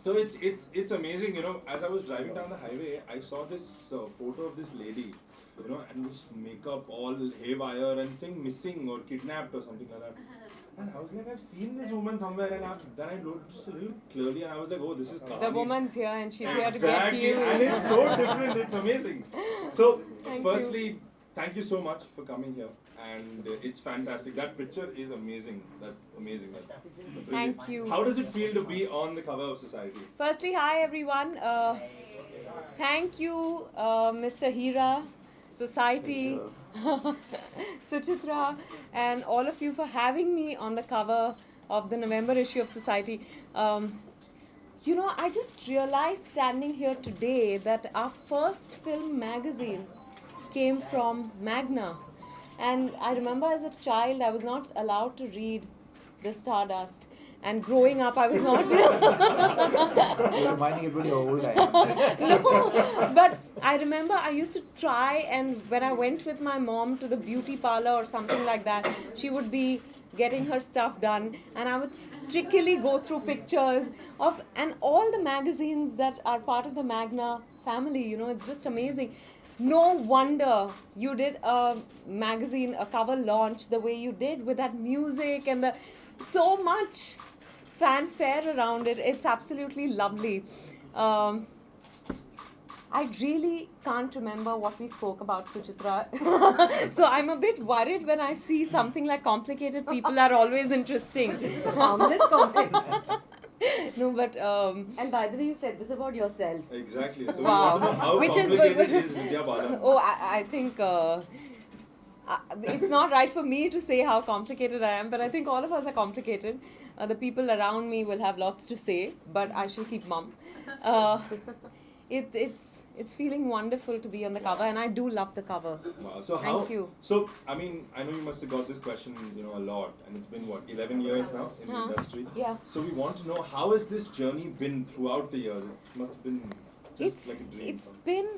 So it's amazing, you know. As I was driving down the highway, I saw this photo of this lady, you know, and this makeup all haywire and saying missing or kidnapped or something like that. And I was like, I've seen this woman somewhere, and then I noticed it really clearly, and I was like, oh, this is Kahani. The woman's here and she's here to get Exactly, you. and it's so different. It's amazing. So, Thank firstly, thank you so much for coming here, and it's fantastic. That picture is amazing. That's amazing. That's brilliant. Thank you. How does it feel to be on the cover of Society? Firstly, hi everyone. Thank you, Mr. Hira, Society, Suchitra, and all of you for having me on the cover of the November issue of Society. You know, I just realized standing here today that our first film magazine came from Magna. And I remember as a child, I was not allowed to read The Stardust. And growing up, I was not. You're reminding everybody how old I am. No, but I remember I used to try, and when I went with my mom to the beauty parlor or something like that, she would be getting her stuff done, and I would strictly go through pictures of and all the magazines that are part of the Magna family. You know, it's just amazing. No wonder you did a magazine, a cover launch the way you did with that music and the so much fanfare around it. It's absolutely lovely. I really can't remember what we spoke about, Suchitra. So I'm a bit worried when I see something like complicated people are always interesting. Harmless comment. No, but And by the way, you said this about yourself. Exactly. So Wow. we want to know how Which is complicated good. is Vidya Balan. oh, I think it's not right for me to say how complicated I am, but I think all of us are complicated. The people around me will have lots to say, but I shall keep mum. It's feeling wonderful to be on the cover, and I do love the cover. Wow. So Thank you. So I mean, I know you must have got this question, you know, a lot, and it's been what 11 years now in the industry. Yeah. So we want to know, how has this journey been throughout the years? It must have been just It's like a dream. it's been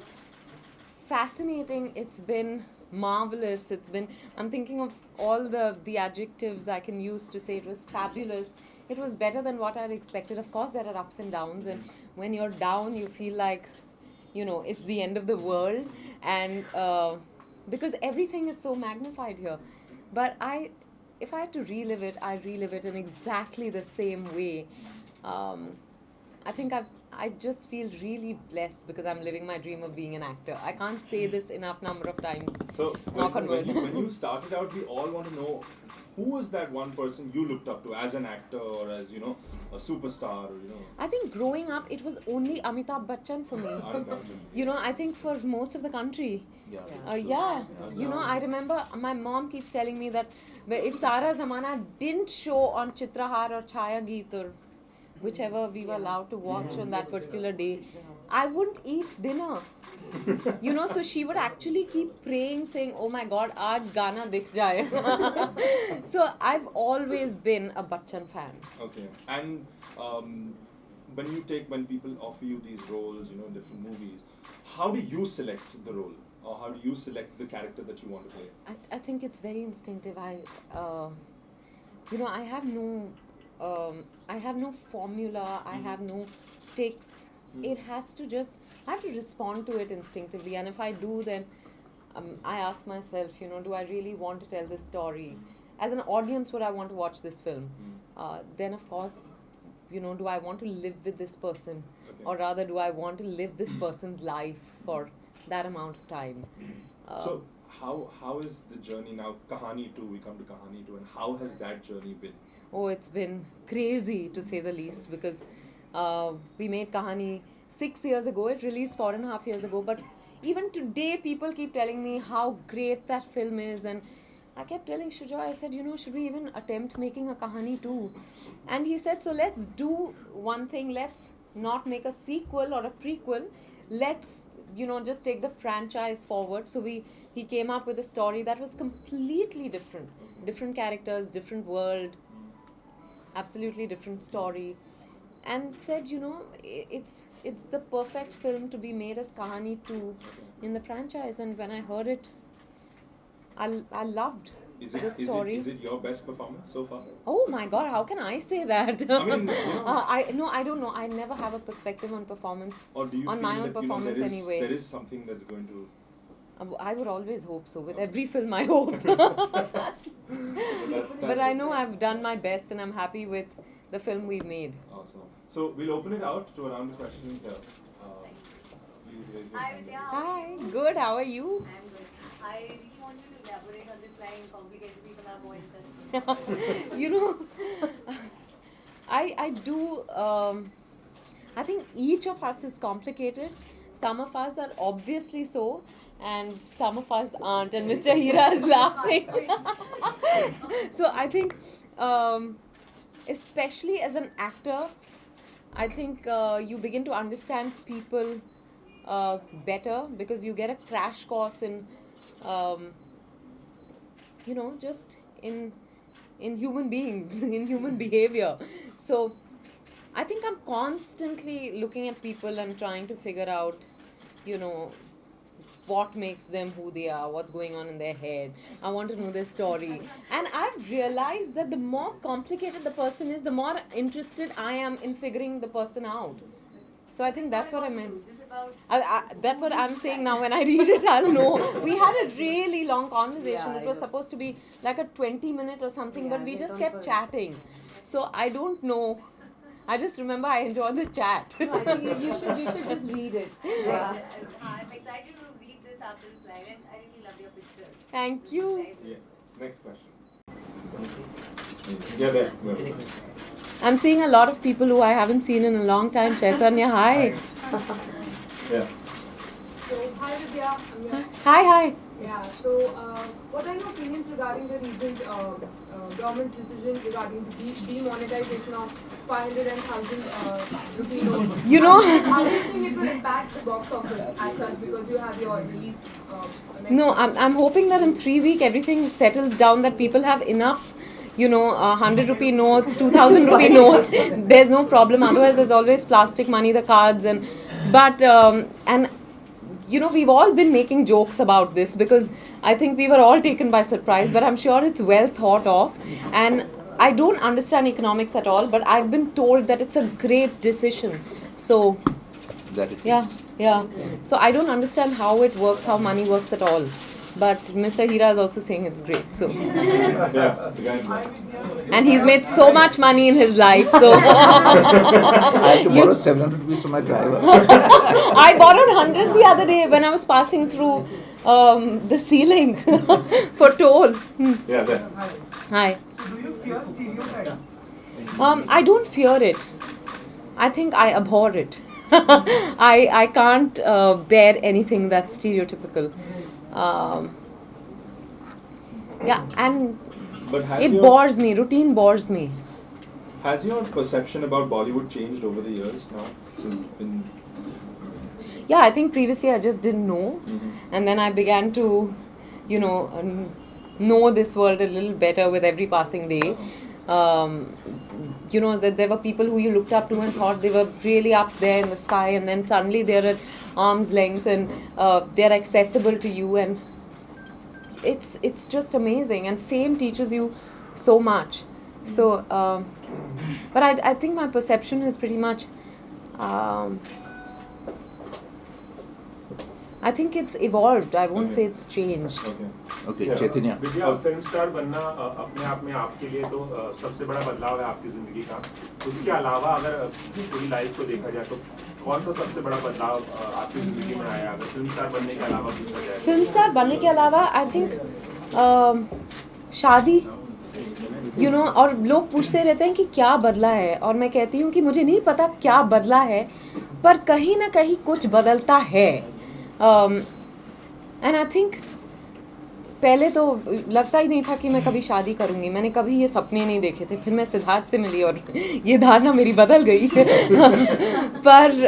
fascinating. It's been marvelous. I'm thinking of all the adjectives I can use to say it was fabulous. It was better than what I'd expected. Of course, there are ups and downs, and when you're down, you feel like, you know, it's the end of the world, and because everything is so magnified here. But if I had to relive it, I relive it in exactly the same way. I think I just feel really blessed because I'm living my dream of being an actor. I can't say this enough number of times. So Knock on wood. when you started out, we all want to know, who was that one person you looked up to as an actor or as, you know, a superstar, or, you know? I think growing up, it was only Amitabh Bachchan for me. You know, I think for most of the country. Yeah, you know, I remember my mom keeps telling me that if Sara Zamana didn't show on Chitrahar or Chaya Geet or whichever we were allowed to watch on that particular day, I wouldn't eat dinner. You know, so she would actually keep praying, saying, "Oh my God, aaj Gana dikh jaye." So I've always been a Bachchan fan. Okay. And when people offer you these roles, you know, in different movies, how do you select the role? Or how do you select the character that you want to play? I think it's very instinctive. You know, I have no formula. I have no sticks. It has to I have to respond to it instinctively. And if I do, then I ask myself, you know, do I really want to tell this story? As an audience, would I want to watch this film? Then, of course, you know, do I want to live with this person? Okay. Or rather, do I want to live this person's life for that amount of time? So how is the journey now? Kahani 2, we come to Kahani 2, and how has that journey been? Oh, it's been crazy to say the least, because we made Kahani 6 years ago. It released 4.5 years ago. But even today, people keep telling me how great that film is. And I kept telling Shujoy, I said, you know, should we even attempt making a Kahani 2? And he said, so let's do one thing. Let's not make a sequel or a prequel. Let's, you know, just take the franchise forward. So he came up with a story that was completely different. Different characters, different world, absolutely different story, and said, you know, it's the perfect film to be made as Kahani 2 in the franchise. And when I heard it, I loved. Is it, the is it story. is it your best performance so far? Oh my God! How can I say that? I mean, you know, I don't know. I never have a perspective on performance. or do you on feel my own that performance there is anyway. there is something that's going to? I would always hope so. With every film, I hope. That's But I know I've done my best, and I'm happy with the film we made. awesome. So we'll open it out to a round of questioning here. Please raise your Hi hand. Vidya. Hi, good. How are you? I'm good. I really want you to elaborate on this line. Complicated people are more interested. You know, I do. I think each of us is complicated. Some of us are obviously so, and some of us aren't. And Mr. Hira is laughing. So I think, especially as an actor, I think you begin to understand people better because you get a crash course in, just in human beings, in human behavior. So I think I'm constantly looking at people and trying to figure out, what makes them who they are, what's going on in their head. I want to know their story. And I've realized that the more complicated the person is, the more interested I am in figuring the person out. So I think that's what I meant. This is about That's what I'm saying now. When I read it, I'll know. We had a really long conversation. Yeah, It was I know. supposed to be like a 20-minute or something, but Yeah, we it just went kept on for- chatting. So I don't know. I just remember I enjoyed the chat. No, I think you should just read it. Yeah. I'm excited to read this after this line, and I really love your picture. Thank you. Yeah. Next question. Yeah, there. Yeah. I'm seeing a lot of people who I haven't seen in a long time. Chaitanya, hi. Yeah. So, hi Vidya. Hi. Yeah, so what are your opinions regarding the recent government's decision regarding the demonetization of 500 and 1,000 rupee notes? You know, How do you think it will impact the box office as such because you have your release? no, I'm hoping that in 3 weeks everything settles down, that people have enough, 100 rupee notes, 2,000 rupee notes. There's no problem. Otherwise, there's always plastic money, the cards, and we've all been making jokes about this because I think we were all taken by surprise, but I'm sure it's well thought of. And I don't understand economics at all, but I've been told that it's a great decision. So, That it is. yeah. So I don't understand how it works, how money works at all. But Mr. Hira is also saying it's great. So, Yeah. The guy in black. and he's made so much money in his life. So I have to borrow 700 rupees from my driver. I borrowed 100 the other day when I was passing through the ceiling for toll. Yeah, there. Hi. So do you fear stereotype? I don't fear it. I think I abhor it. I can't bear anything that's stereotypical. And But it bores me. Routine bores me. has your perception about Bollywood changed over the years now? Since it's been. Yeah, I think previously I just didn't know. And then I began to, know this world a little better with every passing day. That there were people who you looked up to and thought they were really up there in the sky, and then suddenly they're at arm's length and they're accessible to you, and it's just amazing. And fame teaches you so much. So, but I think my perception is pretty much. I think it's evolved. I won't say it's changed. Okay. Okay, Chaitanya. Vidya film star बनना अपने आप में आपके लिए तो सबसे बड़ा बदलाव है आपकी जिंदगी का। उसके अलावा अगर पूरी लाइफ को देखा जाए तो कौन सा सबसे बड़ा बदलाव आपकी जिंदगी में आया अगर फिल्म स्टार बनने के अलावा पूछा जाए? फिल्म स्टार बनने के अलावा आई थिंक शादी, और लोग पूछते रहते हैं कि क्या बदला है, और मैं कहती हूँ कि मुझे नहीं पता क्या बदला है, पर कहीं ना कहीं कुछ बदलता है. एंड आई थिंक पहले तो लगता ही नहीं था कि मैं कभी शादी करूँगी. मैंने कभी ये सपने नहीं देखे थे. फिर मैं सिद्धार्थ से मिली और ये धारणा मेरी बदल गई. पर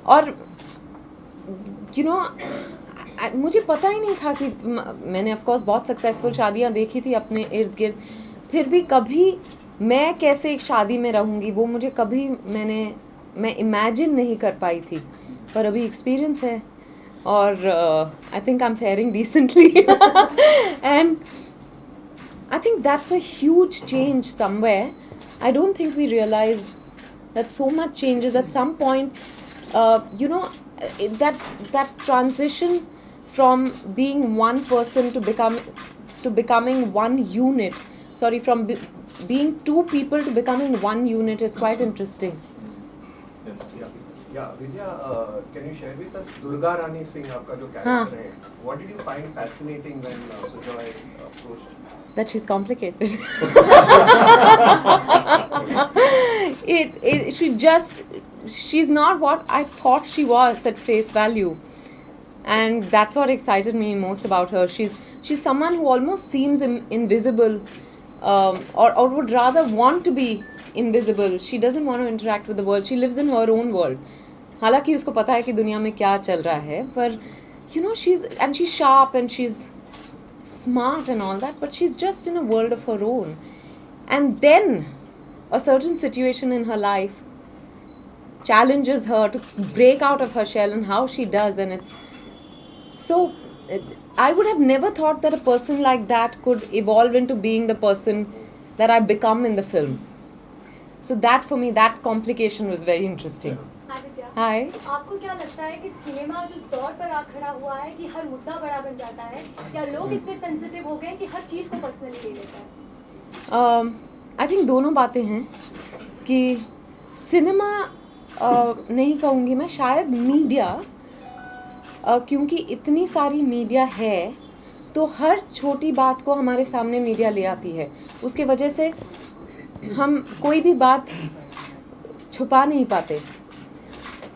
और मुझे पता ही नहीं था कि मैंने ऑफ कोर्स बहुत सक्सेसफुल शादियाँ देखी थी अपने इर्द गिर्द, फिर भी कभी मैं कैसे एक शादी में रहूँगी वो मुझे कभी मैं इमेजिन नहीं कर पाई थी. पर अभी एक्सपीरियंस है और I think I am faring decently. And I think that's a huge change somewhere. I don't think we realize that so much changes at some point. That transition from being one person to becoming one unit. Sorry, from being two people to becoming one unit is quite interesting. Yeah, Vidya, can you share with us Durga Rani Singh, आपका जो character है, what did you find fascinating when Sujoy approached? That she's complicated. She's not what I thought she was at face value. And that's what excited me most about her. She's someone who almost seems invisible, or would rather want to be invisible. She doesn't want to interact with the world. She lives in her own world. हालांकि उसको पता है कि दुनिया में क्या चल रहा है, पर she's sharp and she's smart and all that, but she's just in a world of her own. And then a certain situation in her life challenges her to break out of her shell, and how she does, and it's so I would have never thought that a person like that could evolve into being the person that I've become in the film. So that for me, that complication was very interesting. Hi Vidya. Hi. आपको क्या लगता है कि cinema जिस दौर पर आ खड़ा हुआ है कि हर मुद्दा बड़ा बन जाता है, या लोग इतने सेंसिटिव हो गए कि हर चीज़ को पर्सनली ले लेते हैं? I think दोनों बातें हैं कि सिनेमा नहीं कहूँगी मैं, शायद मीडिया, क्योंकि इतनी सारी मीडिया है तो हर छोटी बात को हमारे सामने मीडिया ले आती है. उसके वजह से हम कोई भी बात छुपा नहीं पाते.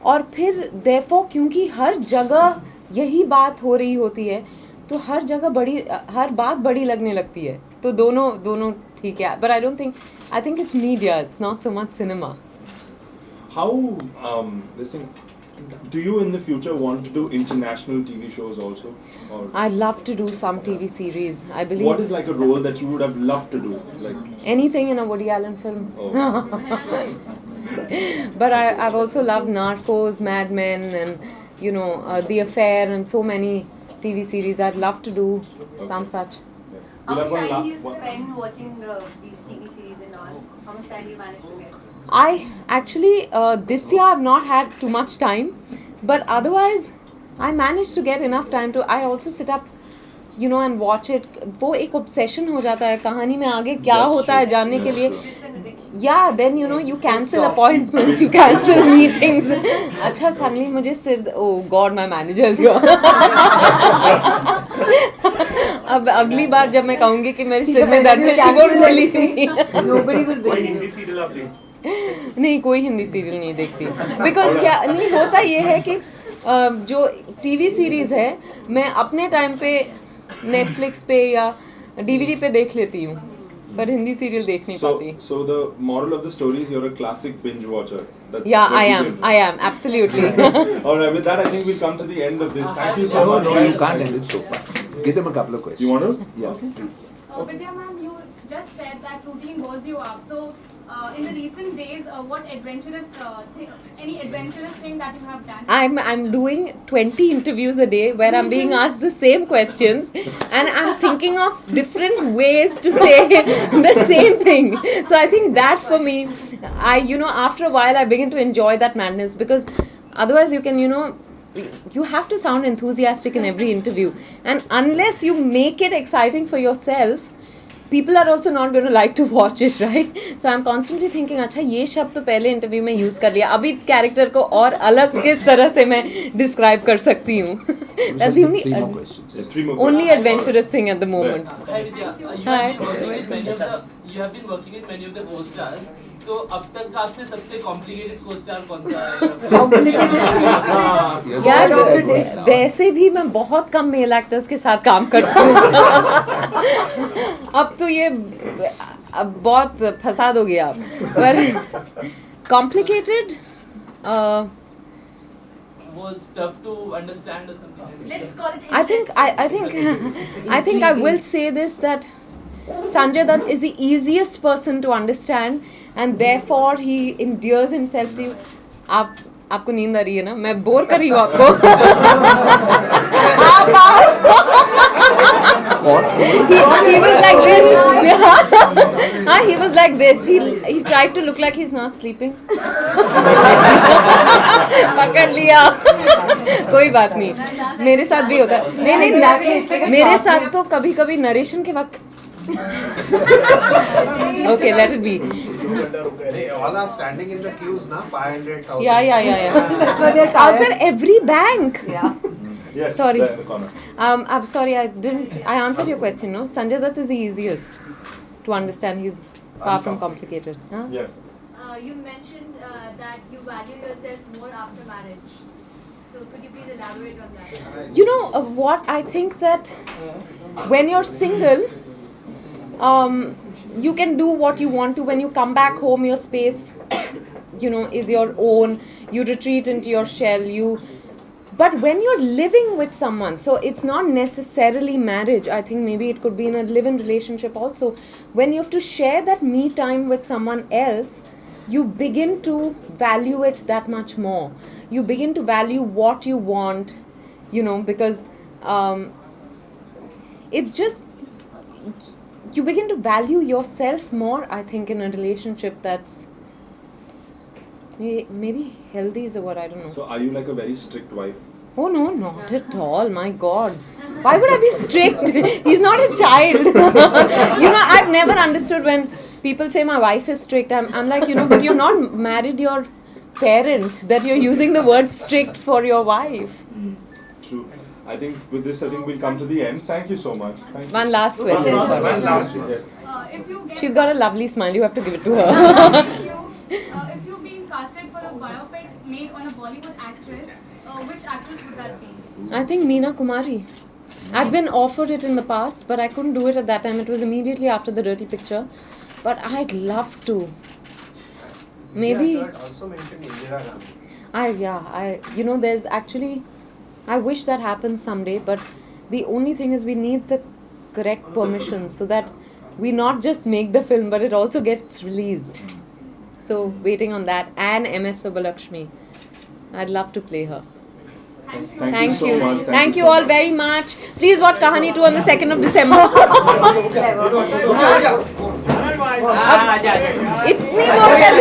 और फिर therefore क्योंकि हर जगह यही बात हो रही होती है तो हर बात बड़ी लगने लगती है. तो दोनों ठीक है. But I think it's media, it's not so much cinema. How do you in the future want to do international TV shows also? Or I'd love to do some TV series. I believe. what is like a role that you would have loved to do? Like Anything in a Woody Allen film. oh. But I've also loved Narcos, Mad Men, and The Affair, and so many TV series. I'd love to do some such. Yes. How We'll much have one time do you one- spend watching these TV series and all? How much time do you manage to get? I actually this year I've not had too much time, but otherwise I managed to get enough time to. I also sit up, and watch it. वो एक obsession हो जाता है कहानी में आगे क्या That's होता है true. जानने के That's लिए. true. It's an addiction. Yeah, then you cancel appointments, you cancel meetings. अच्छा suddenly मुझे सिर, oh God, my manager is gone. अब अगली बार जब मैं कहूँगी कि मेरे सिर में दर्द है, she won't believe me. Nobody will कोई believe हिंदी you. सीरियल आप देखते नहीं, कोई हिंदी सीरियल नहीं देखती. बिकॉज क्या नहीं होता, ये है कि जो टीवी सीरीज है मैं अपने टाइम पे नेटफ्लिक्स पे या डीवीडी पे देख लेती हूँ, पर हिंदी सीरियल देख नहीं पाती. So the moral of the story is you're a classic binge watcher. That's Yeah, what I you am. did. I am absolutely. All right, with that, I think we'll come to the end of this. Thank you so No, much. no, you guys. can't end it so fast. Give them a couple of questions. You want to? Yeah, please. Vidya ma'am, you just said that routine goes you up. So, in the recent days, what any adventurous thing that you have done? I'm doing 20 interviews a day where I'm being asked the same questions, and I'm thinking of different ways to say the same thing. So I think that for me, after a while I begin to enjoy that madness, because otherwise you can, you have to sound enthusiastic in every interview, and unless you make it exciting for yourself, people are also not going to like to watch it, right? So I'm constantly thinking, अच्छा ये शब्द तो पहले interview में use कर लिया, अभी character को और अलग किस तरह से मैं डिस्क्राइब कर सकती हूँ. That's the only Three more questions. Yeah, 3 more only questions. adventurous thing at the moment. Hi Vidya, Hi. you have been working with many of the co-stars. तो अब तक का आपसे सबसे कॉम्प्लिकेटेड co-star कौन सा है? यार वैसे भी मैं बहुत कम मेल एक्टर्स के साथ काम करती हूँ. अब तो ये अब बहुत फसाद हो गया. पर complicated was tough to understand or something. Let's call it. I think I will say this, that Sanjay Dutt is the easiest person to understand, and therefore he endears himself to you. आपको नींद आ रही है ना? मैं bore कर रही हूँ आपको. he was like this. He was like this. He tried to look like he's not sleeping. पकड़ लिया. कोई बात नहीं. मेरे साथ भी होता है. नहीं मेरे साथ तो कभी-कभी नरेशन के वक्त. Okay, let it be. All are standing in the queues now, 500,000. Yeah. So they're tired. Outside every bank. Yeah. Yes, Sorry. there in the corner. I'm sorry, I answered your question, no? Sanjay Dutt is the easiest to understand. He's far from complicated. Huh? Yes. You mentioned that you value yourself more after marriage. So could you please elaborate on that? You know what? I think that when you're single, you can do what you want to. When you come back home, your space, is your own. You retreat into your shell. But when you're living with someone, so it's not necessarily marriage. I think maybe it could be in a live-in relationship also. When you have to share that me time with someone else, you begin to value it that much more. You begin to value what you want, because it's just, you begin to value yourself more, I think, in a relationship that's maybe healthy is a word, I don't know. So are you like a very strict wife? Oh no, not at all, my God. Why would I be strict? He's not a child. I've never understood when people say my wife is strict. I'm like, but you've not married your parent that you're using the word strict for your wife. True. I think with this, we'll come to the end. Thank you so much. Thank you. One last question, One sorry. last, yes. If you get She's got a lovely smile, you have to give it to her. if you're being casted for a biopic made on a Bollywood actress, which actress would that be? I think Meena Kumari. I'd been offered it in the past, but I couldn't do it at that time. It was immediately after the Dirty Picture. But I'd love to. Maybe. Yeah, also mentioned Indira Gandhi. There's actually, I wish that happens someday, but the only thing is we need the correct permission so that we not just make the film, but it also gets released. So, waiting on that. And MS Subbulakshmi. I'd love to play her. Thank you so much. Thank you so all much. very much. Please watch Kahani 2 on the 2nd of December. इतनी मोटी